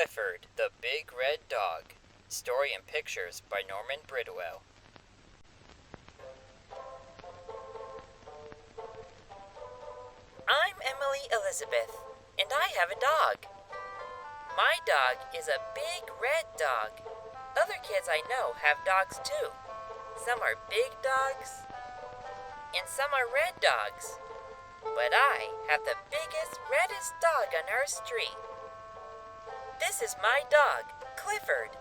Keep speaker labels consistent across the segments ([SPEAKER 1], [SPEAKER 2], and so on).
[SPEAKER 1] Clifford, the Big Red Dog. Story and pictures by Norman Bridwell. I'm Emily Elizabeth, and I have a dog. My dog is a big red dog. Other kids I know have dogs too. Some are big dogs, and some are red dogs. But I have the biggest, reddest dog on our street. This is my dog, Clifford.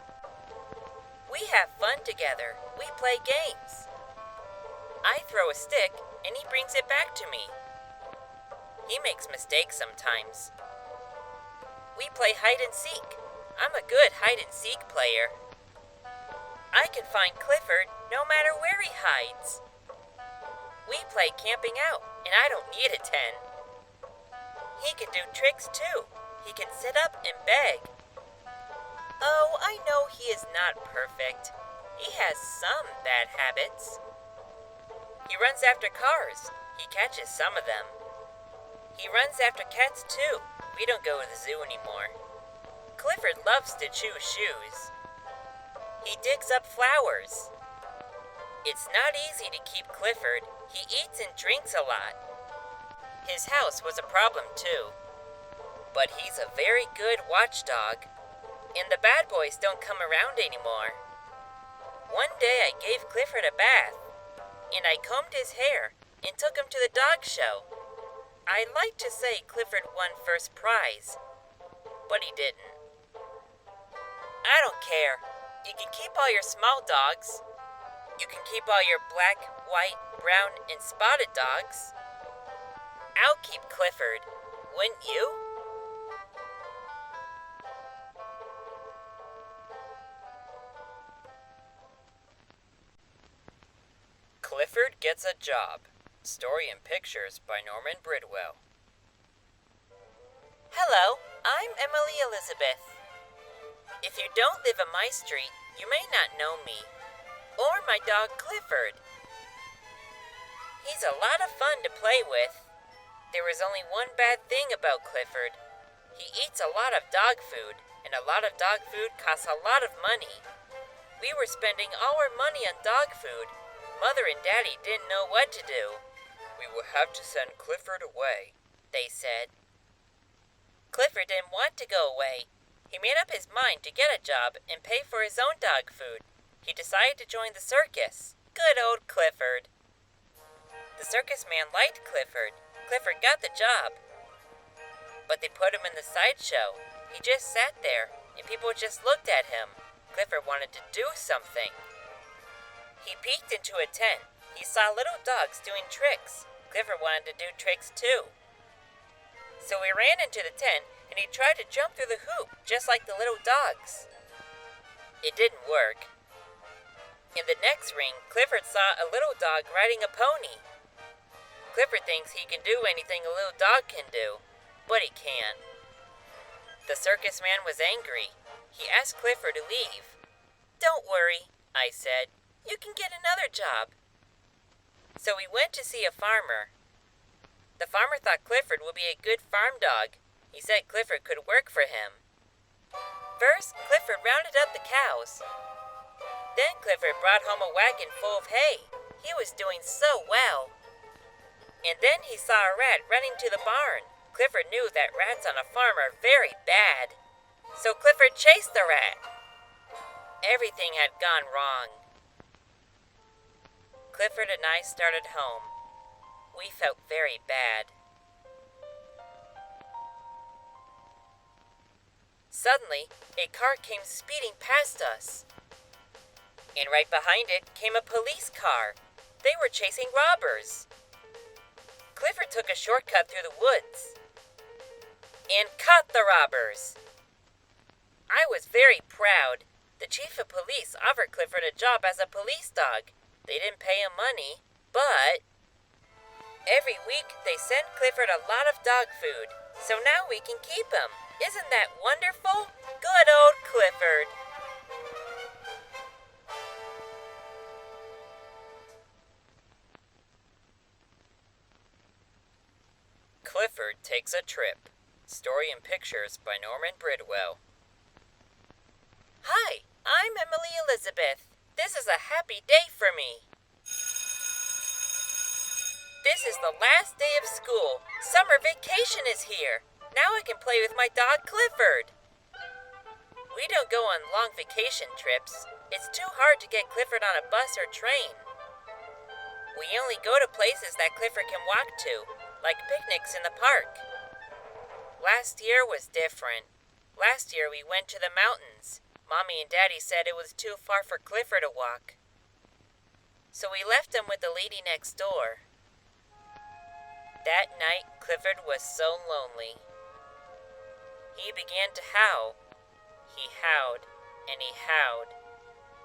[SPEAKER 1] We have fun together. We play games. I throw a stick, and he brings it back to me. He makes mistakes sometimes. We play hide and seek. I'm a good hide and seek player. I can find Clifford no matter where he hides. We play camping out, and I don't need a tent. He can do tricks too. He can sit up and beg. Oh, I know he is not perfect. He has some bad habits. He runs after cars. He catches some of them. He runs after cats too. We don't go to the zoo anymore. Clifford loves to chew shoes. He digs up flowers. It's not easy to keep Clifford. He eats and drinks a lot. His house was a problem too. But he's a very good watchdog. And the bad boys don't come around anymore. One day I gave Clifford a bath. And I combed his hair and took him to the dog show. I like to say Clifford won first prize. But he didn't. I don't care. You can keep all your small dogs. You can keep all your black, white, brown, and spotted dogs. I'll keep Clifford. Wouldn't you? Clifford Gets a Job. Story and pictures by Norman Bridwell. Hello, I'm Emily Elizabeth. If you don't live on my street, you may not know me. Or my dog Clifford. He's a lot of fun to play with. There is only one bad thing about Clifford. He eats a lot of dog food, and a lot of dog food costs a lot of money. We were spending all our money on dog food. Mother and Daddy didn't know what to do. We will have to send Clifford away, they said. Clifford didn't want to go away. He made up his mind to get a job and pay for his own dog food. He decided to join the circus. Good old Clifford. The circus man liked Clifford. Clifford got the job. But they put him in the sideshow. He just sat there, and people just looked at him. Clifford wanted to do something. He peeked into a tent. He saw little dogs doing tricks. Clifford wanted to do tricks too. So he ran into the tent, and he tried to jump through the hoop, just like the little dogs. It didn't work. In the next ring, Clifford saw a little dog riding a pony. Clifford thinks he can do anything a little dog can do, but he can't. The circus man was angry. He asked Clifford to leave. Don't worry, I said. You can get another job. So we went to see a farmer. The farmer thought Clifford would be a good farm dog. He said Clifford could work for him. First, Clifford rounded up the cows. Then Clifford brought home a wagon full of hay. He was doing so well. And then he saw a rat running to the barn. Clifford knew that rats on a farm are very bad. So Clifford chased the rat. Everything had gone wrong. Clifford and I started home. We felt very bad. Suddenly, a car came speeding past us. And right behind it came a police car. They were chasing robbers. Clifford took a shortcut through the woods and caught the robbers. I was very proud. The chief of police offered Clifford a job as a police dog. They didn't pay him money, but every week they send Clifford a lot of dog food, so now we can keep him. Isn't that wonderful? Good old Clifford. Clifford Takes a Trip. Story and pictures by Norman Bridwell. Hi, I'm Emily Elizabeth. This is a happy day for me. This is the last day of school. Summer vacation is here. Now I can play with my dog Clifford. We don't go on long vacation trips. It's too hard to get Clifford on a bus or train. We only go to places that Clifford can walk to, like picnics in the park. Last year was different. Last year we went to the mountains. Mommy and Daddy said it was too far for Clifford to walk. So we left him with the lady next door. That night, Clifford was so lonely. He began to howl. He howled, and he howled,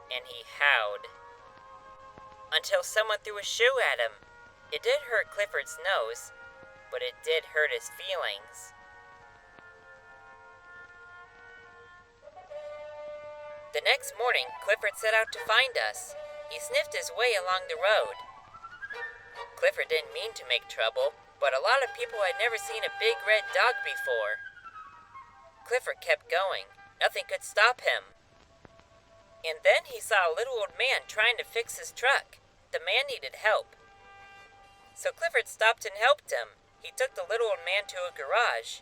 [SPEAKER 1] and he howled. Until someone threw a shoe at him. It did hurt Clifford's nose, but it did hurt his feelings. The next morning, Clifford set out to find us. He sniffed his way along the road. Clifford didn't mean to make trouble, but a lot of people had never seen a big red dog before. Clifford kept going. Nothing could stop him. And then he saw a little old man trying to fix his truck. The man needed help. So Clifford stopped and helped him. He took the little old man to a garage.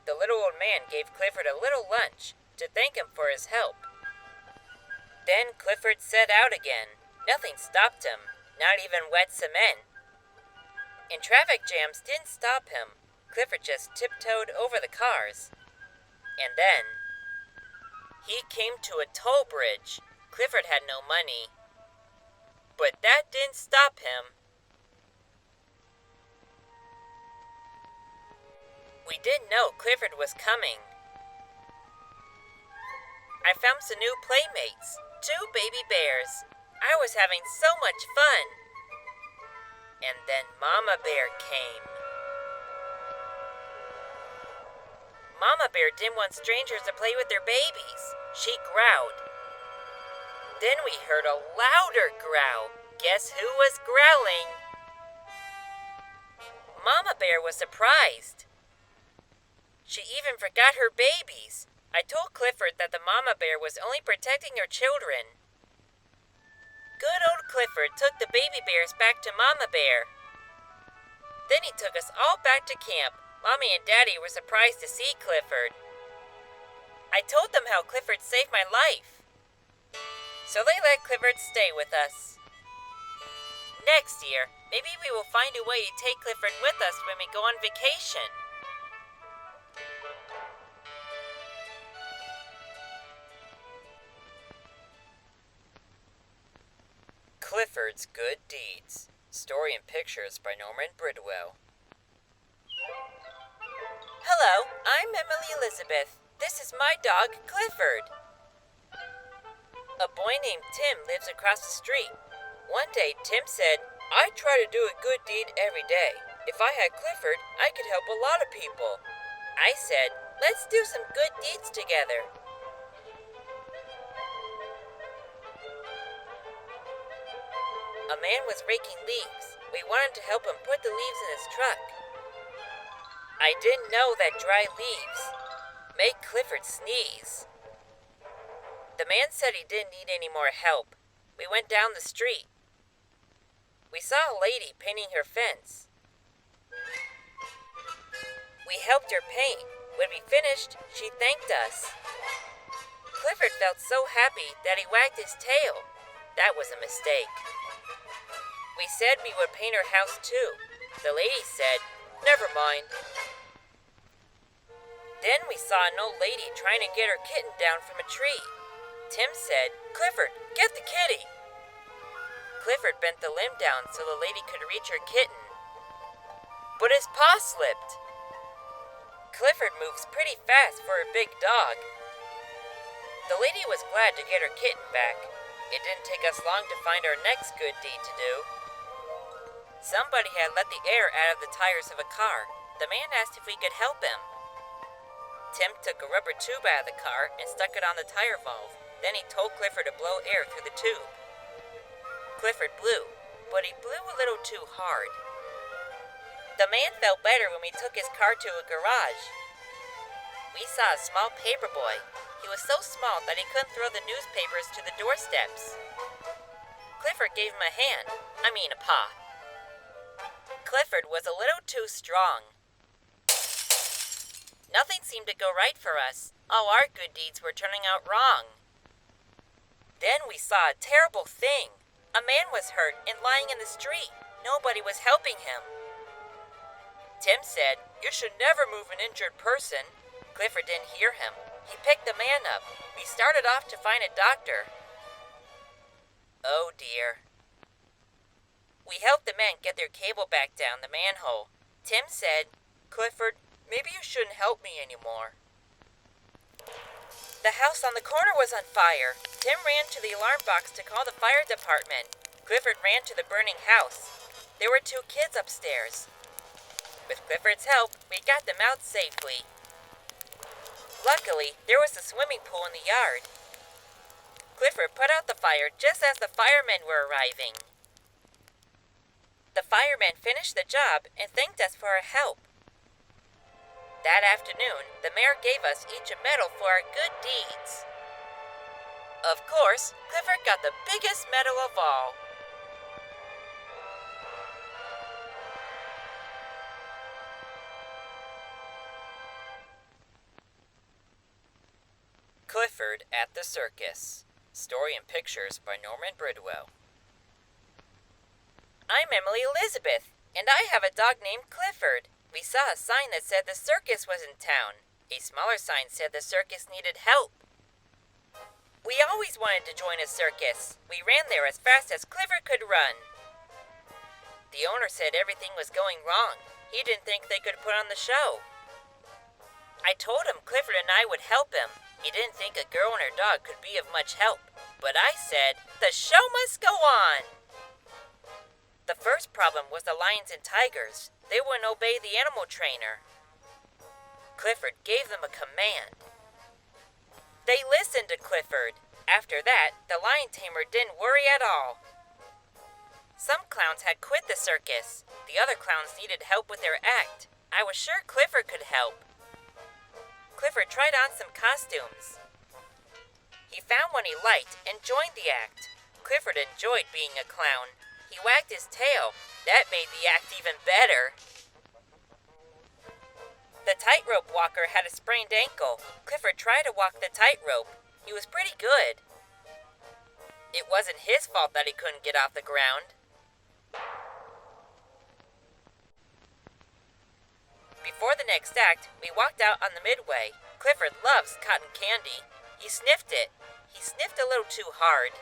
[SPEAKER 1] The little old man gave Clifford a little lunch to thank him for his help. Then Clifford set out again. Nothing stopped him, not even wet cement. And traffic jams didn't stop him. Clifford just tiptoed over the cars. And then he came to a toll bridge. Clifford had no money. But that didn't stop him. We didn't know Clifford was coming. I found some new playmates, 2 baby bears. I was having so much fun. And then Mama Bear came. Mama Bear didn't want strangers to play with their babies. She growled. Then we heard a louder growl. Guess who was growling? Mama Bear was surprised. She even forgot her babies. I told Clifford that the Mama Bear was only protecting her children. Good old Clifford took the baby bears back to Mama Bear. Then he took us all back to camp. Mommy and Daddy were surprised to see Clifford. I told them how Clifford saved my life. So they let Clifford stay with us. Next year, maybe we will find a way to take Clifford with us when we go on vacation. Clifford's Good Deeds. Story and pictures by Norman Bridwell. Hello, I'm Emily Elizabeth. This is my dog, Clifford. A boy named Tim lives across the street. One day, Tim said, I try to do a good deed every day. If I had Clifford, I could help a lot of people. I said, let's do some good deeds together. A man was raking leaves. We wanted to help him put the leaves in his truck. I didn't know that dry leaves make Clifford sneeze. The man said he didn't need any more help. We went down the street. We saw a lady painting her fence. We helped her paint. When we finished, she thanked us. Clifford felt so happy that he wagged his tail. That was a mistake. We said we would paint her house too. The lady said, never mind. Then we saw an old lady trying to get her kitten down from a tree. Tim said, Clifford, get the kitty. Clifford bent the limb down so the lady could reach her kitten. But his paw slipped. Clifford moves pretty fast for a big dog. The lady was glad to get her kitten back. It didn't take us long to find our next good deed to do. Somebody had let the air out of the tires of a car. The man asked if we could help him. Tim took a rubber tube out of the car and stuck it on the tire valve. Then he told Clifford to blow air through the tube. Clifford blew, but he blew a little too hard. The man felt better when we took his car to a garage. We saw a small paper boy. He was so small that he couldn't throw the newspapers to the doorsteps. Clifford gave him a hand. A paw. Clifford was a little too strong. Nothing seemed to go right for us. All our good deeds were turning out wrong. Then we saw a terrible thing. A man was hurt and lying in the street. Nobody was helping him. Tim said, "You should never move an injured person." Clifford didn't hear him. He picked the man up. We started off to find a doctor. Oh dear. We helped the men get their cable back down the manhole. Tim said, "Clifford, maybe you shouldn't help me anymore." The house on the corner was on fire. Tim ran to the alarm box to call the fire department. Clifford ran to the burning house. There were 2 kids upstairs. With Clifford's help, we got them out safely. Luckily, there was a swimming pool in the yard. Clifford put out the fire just as the firemen were arriving. The firemen finished the job and thanked us for our help. That afternoon, the mayor gave us each a medal for our good deeds. Of course, Clifford got the biggest medal of all. Clifford at the Circus. Story and pictures by Norman Bridwell. I'm Emily Elizabeth, and I have a dog named Clifford. We saw a sign that said the circus was in town. A smaller sign said the circus needed help. We always wanted to join a circus. We ran there as fast as Clifford could run. The owner said everything was going wrong. He didn't think they could put on the show. I told him Clifford and I would help him. He didn't think a girl and her dog could be of much help. But I said, the show must go on. The first problem was the lions and tigers. They wouldn't obey the animal trainer. Clifford gave them a command. They listened to Clifford. After that, the lion tamer didn't worry at all. Some clowns had quit the circus. The other clowns needed help with their act. I was sure Clifford could help. Clifford tried on some costumes. He found one he liked and joined the act. Clifford enjoyed being a clown. He wagged his tail. That made the act even better. The tightrope walker had a sprained ankle. Clifford tried to walk the tightrope. He was pretty good. It wasn't his fault that he couldn't get off the ground. Before the next act, we walked out on the midway. Clifford loves cotton candy. He sniffed it. He sniffed a little too hard.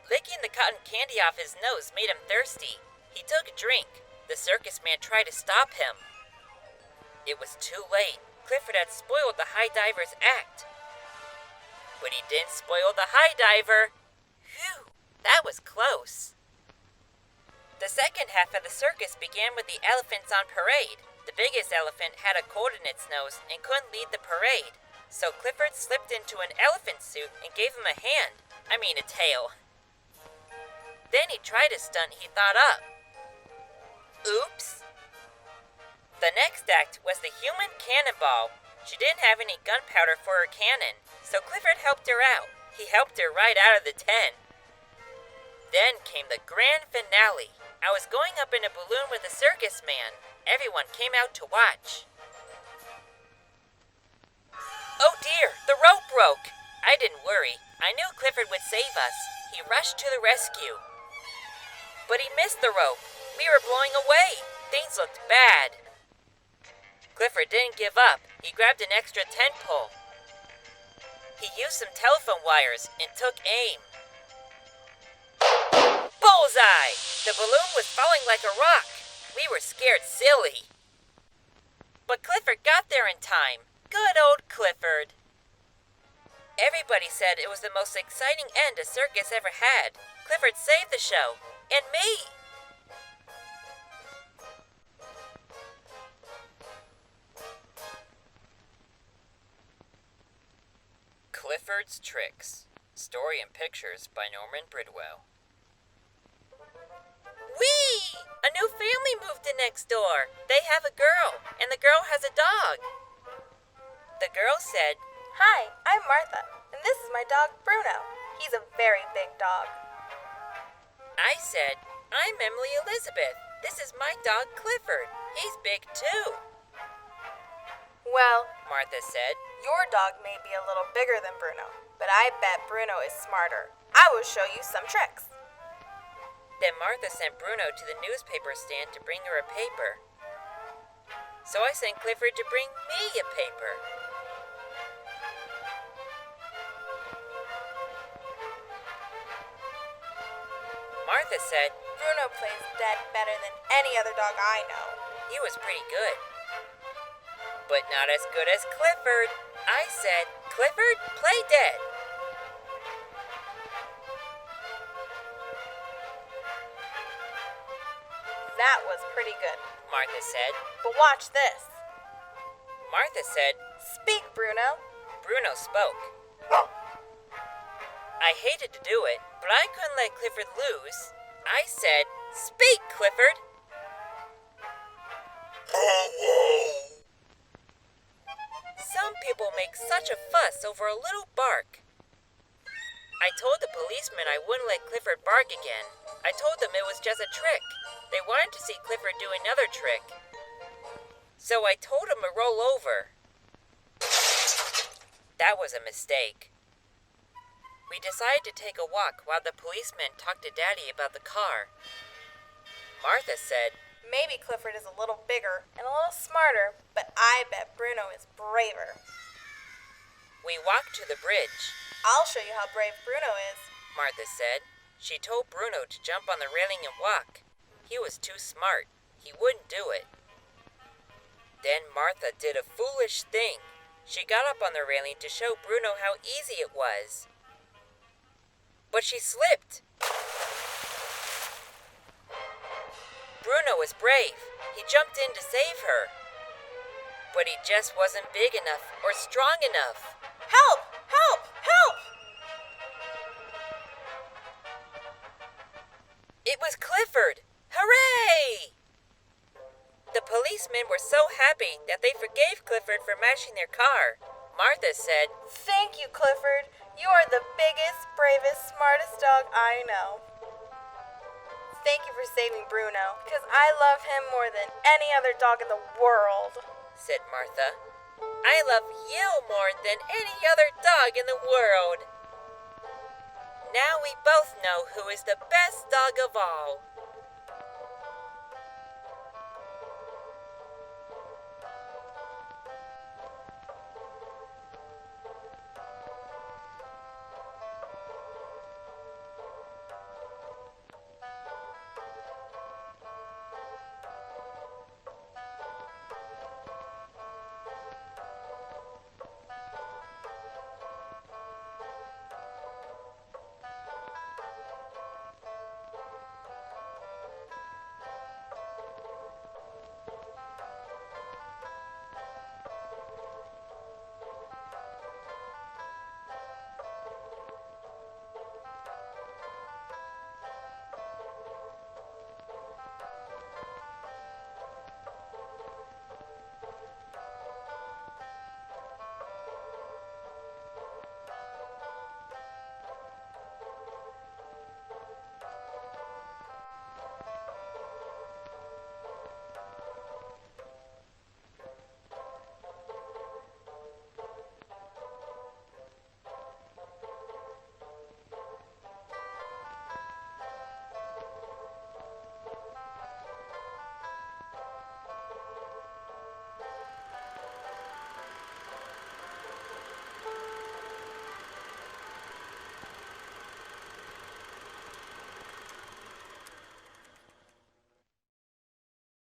[SPEAKER 1] Licking the cotton candy off his nose made him thirsty. He took a drink. The circus man tried to stop him. It was too late. Clifford had spoiled the high diver's act. But he didn't spoil the high diver. Phew, that was close. The second half of the circus began with the elephants on parade. The biggest elephant had a cold in its nose and couldn't lead the parade. So Clifford slipped into an elephant suit and gave him a hand. A tail. Then he tried a stunt he thought up. Oops. The next act was the human cannonball. She didn't have any gunpowder for her cannon, so Clifford helped her out. He helped her right out of the tent. Then came the grand finale. I was going up in a balloon with a circus man. Everyone came out to watch. Oh dear, the rope broke. I didn't worry. I knew Clifford would save us. He rushed to the rescue. But he missed the rope. We were blowing away. Things looked bad. Clifford didn't give up. He grabbed an extra tent pole. He used some telephone wires and took aim. Bullseye! The balloon was falling like a rock. We were scared silly. But Clifford got there in time. Good old Clifford. Everybody said it was the most exciting end a circus ever had. Clifford saved the show. And me. Clifford's Tricks. Story and pictures by Norman Bridwell. Whee! A new family moved in next door. They have a girl, and the girl has a dog. The girl said,
[SPEAKER 2] "Hi, I'm Martha, and this is my dog Bruno. He's a very big dog."
[SPEAKER 1] I said, I'm Emily Elizabeth. This is my dog Clifford. He's big too.
[SPEAKER 2] "Well,"
[SPEAKER 1] Martha said,
[SPEAKER 2] "your dog may be a little bigger than Bruno, but I bet Bruno is smarter. I will show you some tricks."
[SPEAKER 1] Then Martha sent Bruno to the newspaper stand to bring her a paper. So I sent Clifford to bring me a paper. Martha said,
[SPEAKER 2] "Bruno plays dead better than any other dog I know."
[SPEAKER 1] he was pretty good. But not as good as Clifford. I said, Clifford, play dead.
[SPEAKER 2] "That was pretty good.
[SPEAKER 1] Martha said.
[SPEAKER 2] But watch this."
[SPEAKER 1] Martha said,
[SPEAKER 2] "Speak, Bruno."
[SPEAKER 1] Bruno spoke. I hated to do it, but I couldn't let Clifford lose. I said, Speak, Clifford. Some people make such a fuss over a little bark. I told the policeman I wouldn't let Clifford bark again. I told them it was just a trick. They wanted to see Clifford do another trick. So I told him to roll over. That was a mistake. We decided to take a walk while the policeman talked to Daddy about the car. Martha said,
[SPEAKER 2] "Maybe Clifford is a little bigger and a little smarter, but I bet Bruno is braver."
[SPEAKER 1] We walked to the bridge.
[SPEAKER 2] "I'll show you how brave Bruno is."
[SPEAKER 1] Martha said. She told Bruno to jump on the railing and walk. He was too smart. He wouldn't do it. Then Martha did a foolish thing. She got up on the railing to show Bruno how easy it was. But she slipped. Bruno was brave. He jumped in to save her. But he just wasn't big enough or strong enough.
[SPEAKER 2] "Help! Help! Help!"
[SPEAKER 1] It was Clifford! Hooray! The policemen were so happy that they forgave Clifford for mashing their car. Martha said,
[SPEAKER 2] "Thank you, Clifford. You are the biggest, bravest, smartest dog I know." "Thank you for saving Bruno, because I love him more than any other dog in the world,"
[SPEAKER 1] said Martha. I love you more than any other dog in the world. Now we both know who is the best dog of all.